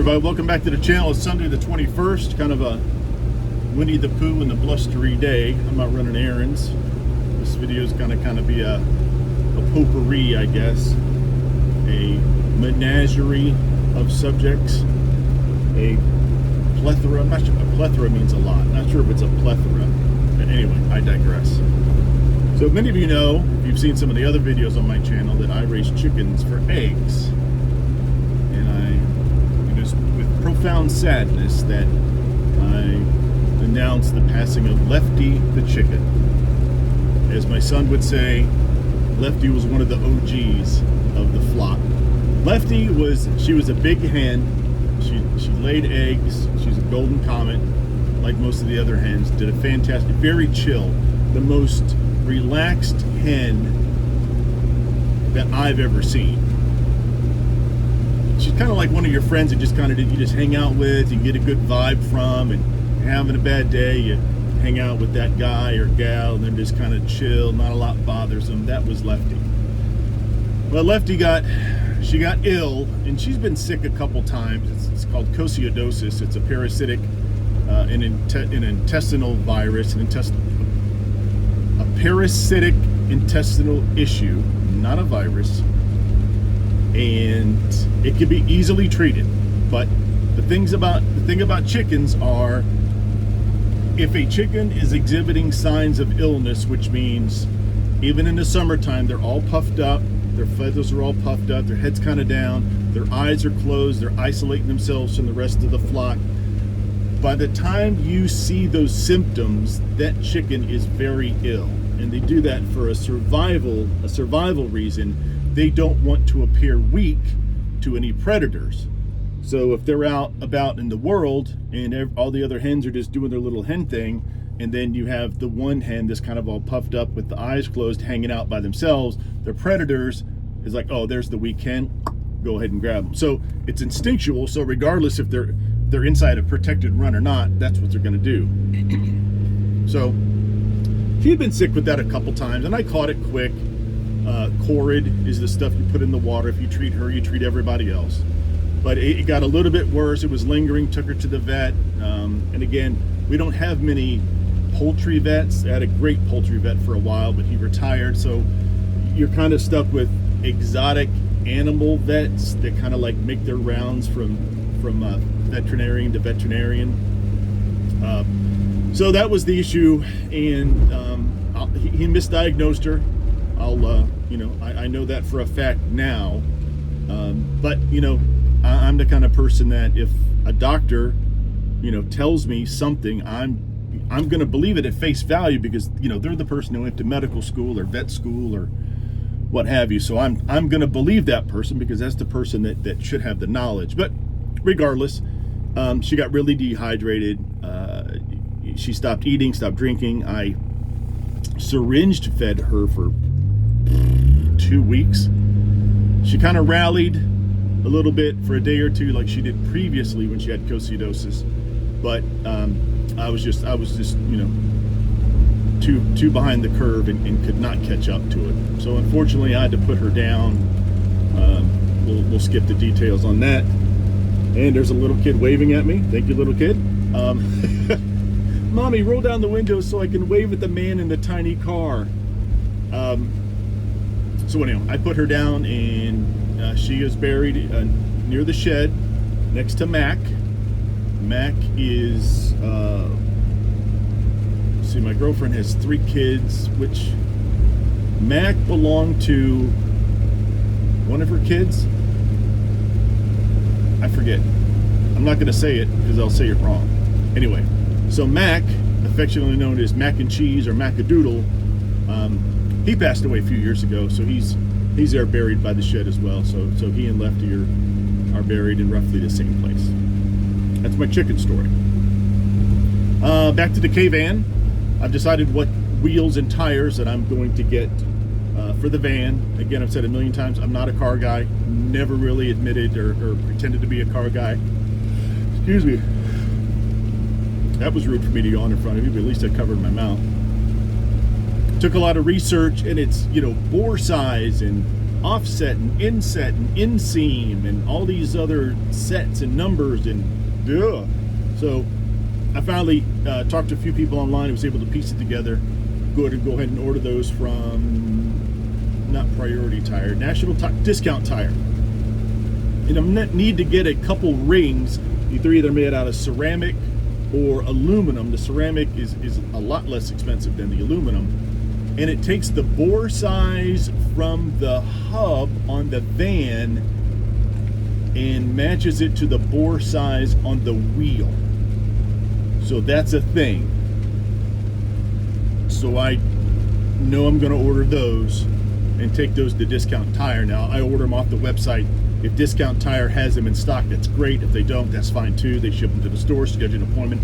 everybody, welcome back to the channel. It's Sunday the 21st, kind of a Winnie the Pooh and the blustery day. I'm out running errands. This video is going to kind of be a potpourri, I guess. A menagerie of subjects. A plethora. I'm not sure. A plethora means a lot. Not sure if it's a plethora. But anyway, I digress. So many of you know, if you've seen some of the other videos on my channel, that I raise chickens for eggs. With profound sadness that I announced the passing of Lefty the chicken. As my son would say, Lefty was one of the OGs of the flock. Lefty was a big hen. She laid eggs. She's a golden comet, like most of the other hens. Did a fantastic, very chill, the most relaxed hen that I've ever seen. She's kind of like one of your friends that you just hang out with, you get a good vibe from, and you're having a bad day, you hang out with that guy or gal, and they're just kind of chill, not a lot bothers them. That was Lefty. Well, Lefty got ill, and she's been sick a couple times. It's called coccidiosis. It's a parasitic, an intestinal virus, a parasitic intestinal issue, not a virus. And it can be easily treated, but the thing about chickens are, if a chicken is exhibiting signs of illness, which means even in the summertime they're all puffed up, their feathers are all puffed up, their head's kind of down, their eyes are closed, they're isolating themselves from the rest of the flock, by the time you see those symptoms, that chicken is very ill. And they do that for a survival reason. They don't want to appear weak to any predators. So if they're out about in the world and all the other hens are just doing their little hen thing, and then you have the one hen that's kind of all puffed up with the eyes closed, hanging out by themselves, their predators is like, oh, there's the weak hen, go ahead and grab them. So it's instinctual. So regardless if they're inside a protected run or not, that's what they're going to do. So she had been sick with that a couple times, and I caught it quick. Corid is the stuff you put in the water. If you treat her, you treat everybody else. But it got a little bit worse. It was lingering, took her to the vet. And again, we don't have many poultry vets. I had a great poultry vet for a while, but he retired. So you're kind of stuck with exotic animal vets that kind of like make their rounds from veterinarian to veterinarian. So that was the issue, and he misdiagnosed her. I know that for a fact now, but I'm the kind of person that if a doctor, tells me something, I'm going to believe it at face value, because they're the person who went to medical school or vet school or what have you. So I'm going to believe that person because that's the person that should have the knowledge. But regardless, she got really dehydrated. She stopped eating, stopped drinking. I syringed fed her for 2 weeks. She kind of rallied a little bit for a day or two like she did previously when she had coccidiosis, but I was just too behind the curve and could not catch up to it. So unfortunately I had to put her down. We'll skip the details on that. And there's a little kid waving at me. Thank you, little kid. Mommy, roll down the window so I can wave at the man in the tiny car. So anyhow, I put her down, and she is buried near the shed next to Mac. Mac is, see, my girlfriend has 3 kids, which Mac belonged to one of her kids. I forget. I'm not going to say it because I'll say it wrong. Anyway, so Mac, affectionately known as Mac and Cheese or Macadoodle, he passed away a few years ago, so he's there buried by the shed as well. So he and Lefty are buried in roughly the same place. That's my chicken story. Back to the K-van. I've decided what wheels and tires that I'm going to get for the van. Again, I've said a million times, I'm not a car guy. Never really admitted or pretended to be a car guy. Excuse me. That was rude for me to yawn in front of you, but at least I covered my mouth. Took a lot of research, and it's bore size and offset and inset and inseam and all these other sets and numbers and yeah. So I finally talked to a few people online. I was able to piece it together. Go ahead and order those from not Priority Tire, Discount Tire. And I'm gonna need to get a couple rings. They're either made out of ceramic or aluminum. The ceramic is a lot less expensive than the aluminum, and it takes the bore size from the hub on the van and matches it to the bore size on the wheel. So that's a thing. So I know I'm going to order those and take those to Discount Tire. Now I order them off the website. If Discount Tire has them in stock, that's great. If they don't, that's fine too. They ship them to the store, schedule an appointment,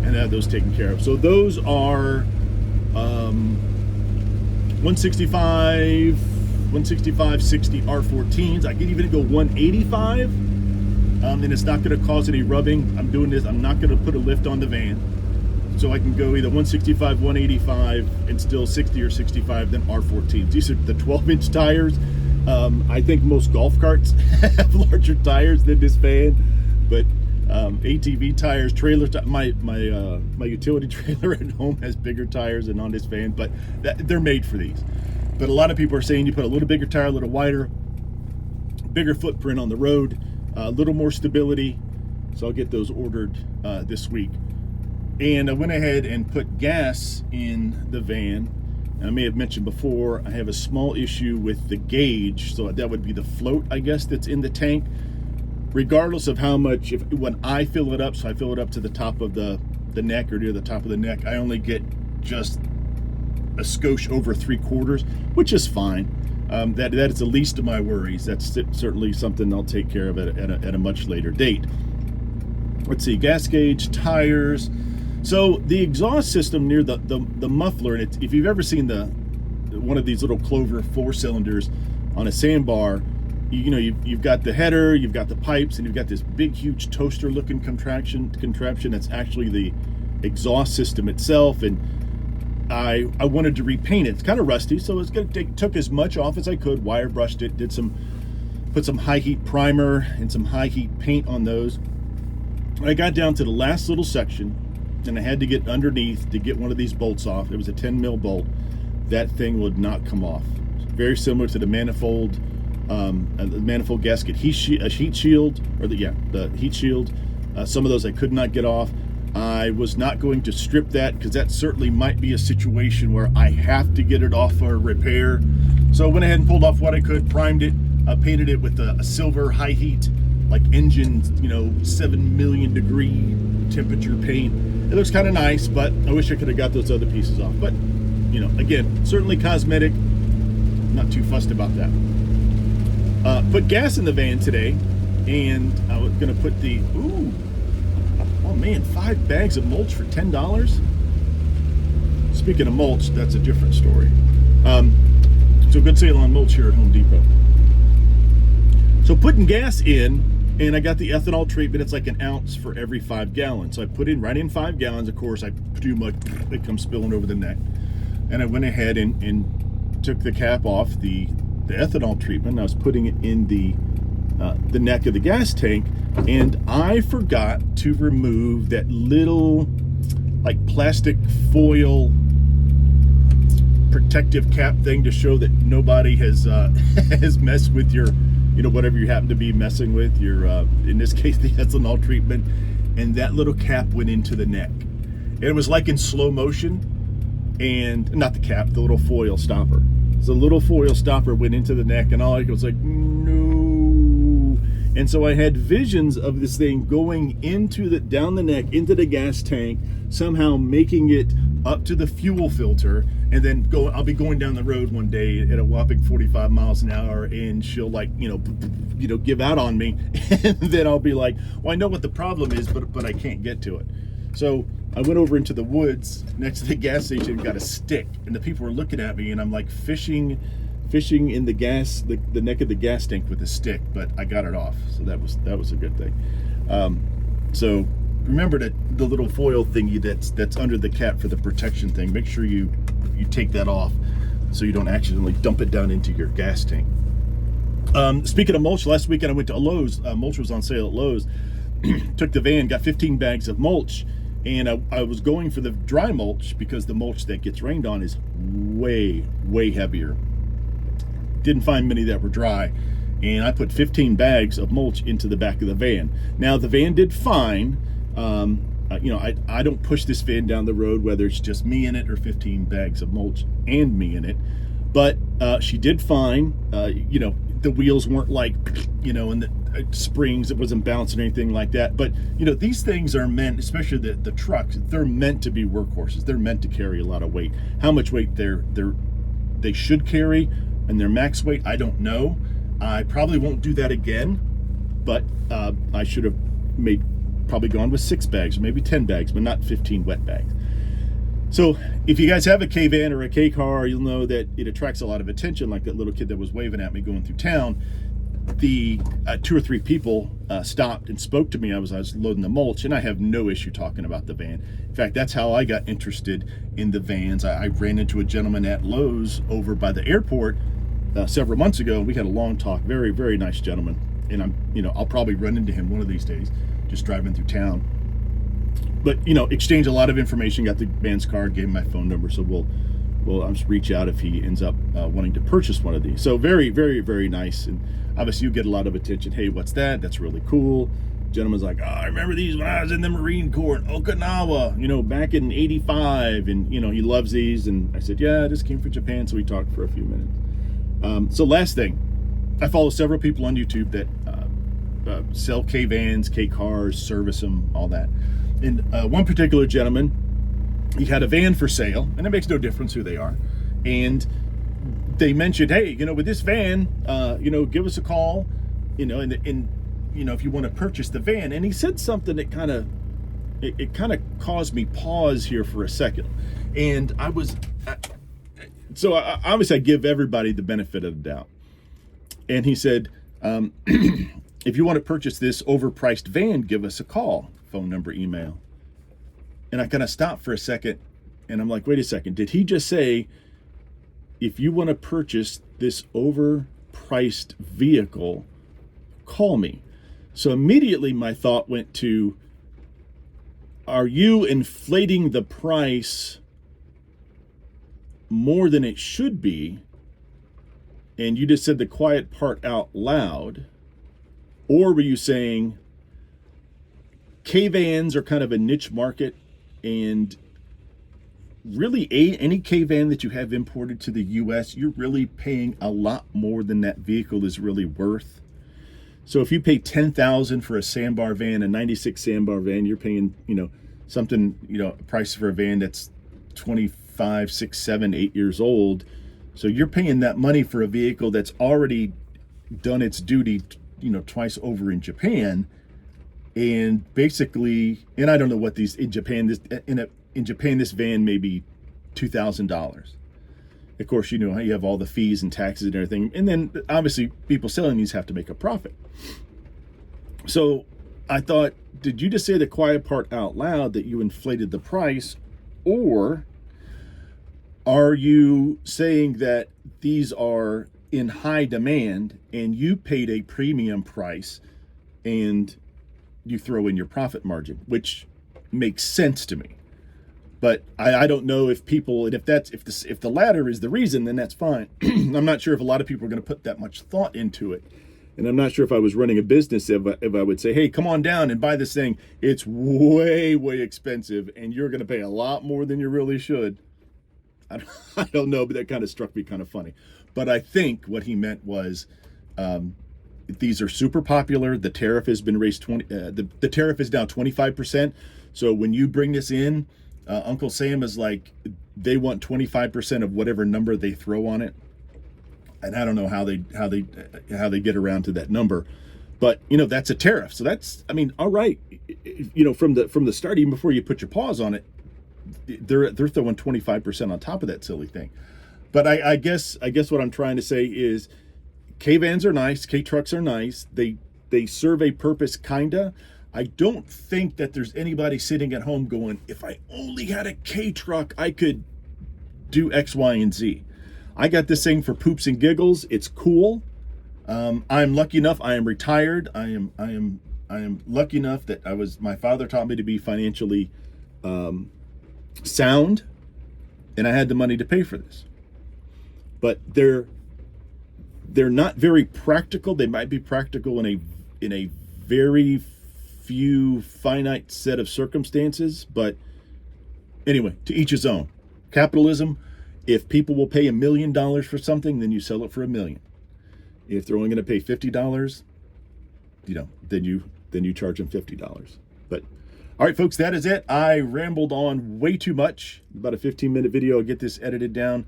and have those taken care of. So those are 165, 60 R14s. I can even go 185, and it's not going to cause any rubbing. I'm doing this. I'm not going to put a lift on the van, so I can go either 165, 185, and still 60 or 65, then R14s. These are the 12-inch tires. I think most golf carts have larger tires than this van, but ATV tires, my utility trailer at home has bigger tires than on this van, but they're made for these. But a lot of people are saying you put a little bigger tire, a little wider, bigger footprint on the road, a little more stability. So I'll get those ordered this week. And I went ahead and put gas in the van. And I may have mentioned before, I have a small issue with the gauge. So that would be the float, I guess, that's in the tank. Regardless of how much, when I fill it up, so I fill it up to the top of the neck or near the top of the neck, I only get just a skosh over 3/4, which is fine. That is the least of my worries. That's certainly something I'll take care of at a much later date. Let's see, gas gauge, tires. So the exhaust system near the muffler, and if you've ever seen one of these little Clover 4-cylinders on a sandbar, you've got the header, you've got the pipes, and you've got this big, huge toaster-looking contraption that's actually the exhaust system itself. And I wanted to repaint it. It's kind of rusty, so took as much off as I could, wire brushed it, put some high heat primer and some high heat paint on those. I got down to the last little section, and I had to get underneath to get one of these bolts off. It was a 10 mil bolt. That thing would not come off. Very similar to the manifold gasket heat shield, or the heat shield. Some of those I could not get off. I was not going to strip that because that certainly might be a situation where I have to get it off for repair. So I went ahead and pulled off what I could, primed it, painted it with a silver high heat, like engine, 7 million degree temperature paint. It looks kind of nice, but I wish I could have got those other pieces off. But, again, certainly cosmetic. Not too fussed about that. Put gas in the van today, and I was going to put oh man, 5 bags of mulch for $10. Speaking of mulch, that's a different story. So good sale on mulch here at Home Depot. So putting gas in, and I got the ethanol treatment. It's like an ounce for every 5 gallons. So I put in right in 5 gallons. Of course, I pretty much it comes spilling over the neck. And I went ahead and took the cap off the ethanol treatment. I was putting it in the neck of the gas tank, and I forgot to remove that little like plastic foil protective cap thing to show that nobody has has messed with your whatever you happen to be messing with, your in this case the ethanol treatment, and that little cap went into the neck. And it was like in slow motion, and not the cap, the little foil stopper. So the little foil stopper went into the neck, and all I was like, no. And so I had visions of this thing going down the neck, into the gas tank, somehow making it up to the fuel filter, and then I'll be going down the road one day at a whopping 45 miles an hour, and she'll give out on me, and then I'll be like, well, I know what the problem is, but I can't get to it. So I went over into the woods next to the gas station and got a stick, and the people were looking at me, and I'm like fishing in the neck of the gas tank with a stick, but I got it off, so that was a good thing. So remember that the little foil thingy that's under the cap for the protection thing, make sure you take that off so you don't accidentally dump it down into your gas tank. Speaking of mulch, last weekend I went to Lowe's. Mulch was on sale at Lowe's. Took the van, got 15 bags of mulch, and I was going for the dry mulch because the mulch that gets rained on is way, way heavier. Didn't find many that were dry, and I put 15 bags of mulch into the back of the van. Now, the van did fine. I don't push this van down the road, whether it's just me in it or 15 bags of mulch and me in it. But she did fine. The wheels weren't like, and the springs, it wasn't bouncing or anything like that. But, these things are meant, especially the trucks, they're meant to be workhorses. They're meant to carry a lot of weight. How much weight they should carry and their max weight, I don't know. I probably won't do that again, but I should have probably gone with 6 bags or maybe 10 bags, but not 15 wet bags. So if you guys have a K-van or a K-car, you'll know that it attracts a lot of attention, like that little kid that was waving at me going through town. The 2 or 3 people stopped and spoke to me. I was loading the mulch, and I have no issue talking about the van. In fact, that's how I got interested in the vans. I ran into a gentleman at Lowe's over by the airport several months ago. We had a long talk. Very, very nice gentleman. And I'll probably run into him one of these days, just driving through town. But exchange a lot of information. Got the man's card, gave him my phone number, so we'll just reach out if he ends up wanting to purchase one of these. So very, very, very nice, and obviously you get a lot of attention. Hey, what's that? That's really cool. Gentleman's like, oh, I remember these when I was in the Marine Corps in Okinawa, back in '85, and he loves these. And I said, yeah, this came from Japan. So we talked for a few minutes. So last thing, I follow several people on YouTube that sell K-vans, K-cars, service them, all that. And one particular gentleman, he had a van for sale, and it makes no difference who they are. And they mentioned, hey, with this van, give us a call, and if you want to purchase the van. And he said something that kind of caused me pause here for a second. And obviously I give everybody the benefit of the doubt. And he said, if you want to purchase this overpriced van, give us a call. Phone number, email. And I kind of stopped for a second, and I'm like, wait a second, did he just say, if you want to purchase this overpriced vehicle, call me? So immediately my thought went to, are you inflating the price more than it should be? And you just said the quiet part out loud. Or were you saying, K-vans are kind of a niche market, and really any K-van that you have imported to the U.S., you're really paying a lot more than that vehicle is really worth. So if you pay $10,000 for a sandbar van, a 96 sandbar van, you're paying, something, price for a van that's 25, 6, 7, 8 years old. So you're paying that money for a vehicle that's already done its duty, twice over in Japan. And basically, and I don't know what these in Japan, this van may be $2,000. Of course, you have all the fees and taxes and everything. And then obviously people selling these have to make a profit. So I thought, did you just say the quiet part out loud that you inflated the price? Or are you saying that these are in high demand and you paid a premium price and you throw in your profit margin, which makes sense to me. But I don't know if people, and if the latter is the reason, then that's fine. I'm not sure if a lot of people are going to put that much thought into it. And I'm not sure if I was running a business if I would say, hey, come on down and buy this thing. It's way, way expensive, and you're going to pay a lot more than you really should. I don't know, but that kind of struck me kind of funny. But I think what he meant was, these are super popular. The tariff has been raised the tariff is now 25%. So when you bring this in, Uncle Sam is like, they want 25% of whatever number they throw on it. And I don't know how they get around to that number, but that's a tariff. So that's, all right. From the start, even before you put your paws on it, they're throwing 25% on top of that silly thing. But I guess what I'm trying to say is, K-vans are nice, K-trucks are nice. They serve a purpose, kinda. I don't think that there's anybody sitting at home going, if I only had a K-truck, I could do X, Y, and Z. I got this thing for poops and giggles. It's cool. I'm lucky enough. I am retired. I am lucky enough that my father taught me to be financially sound, and I had the money to pay for this. But they're not very practical. They might be practical in a very few finite set of circumstances, but anyway, to each his own. Capitalism, if people will pay $1 million for something, then you sell it for $1 million. If they're only going to pay $50, then you charge them $50. But all right, folks, that is it. I rambled on way too much. About a 15-minute video. I'll get this edited down.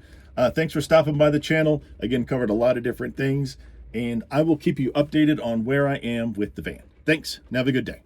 Thanks for stopping by the channel. Again, covered a lot of different things, and I will keep you updated on where I am with the van. Thanks, and have a good day.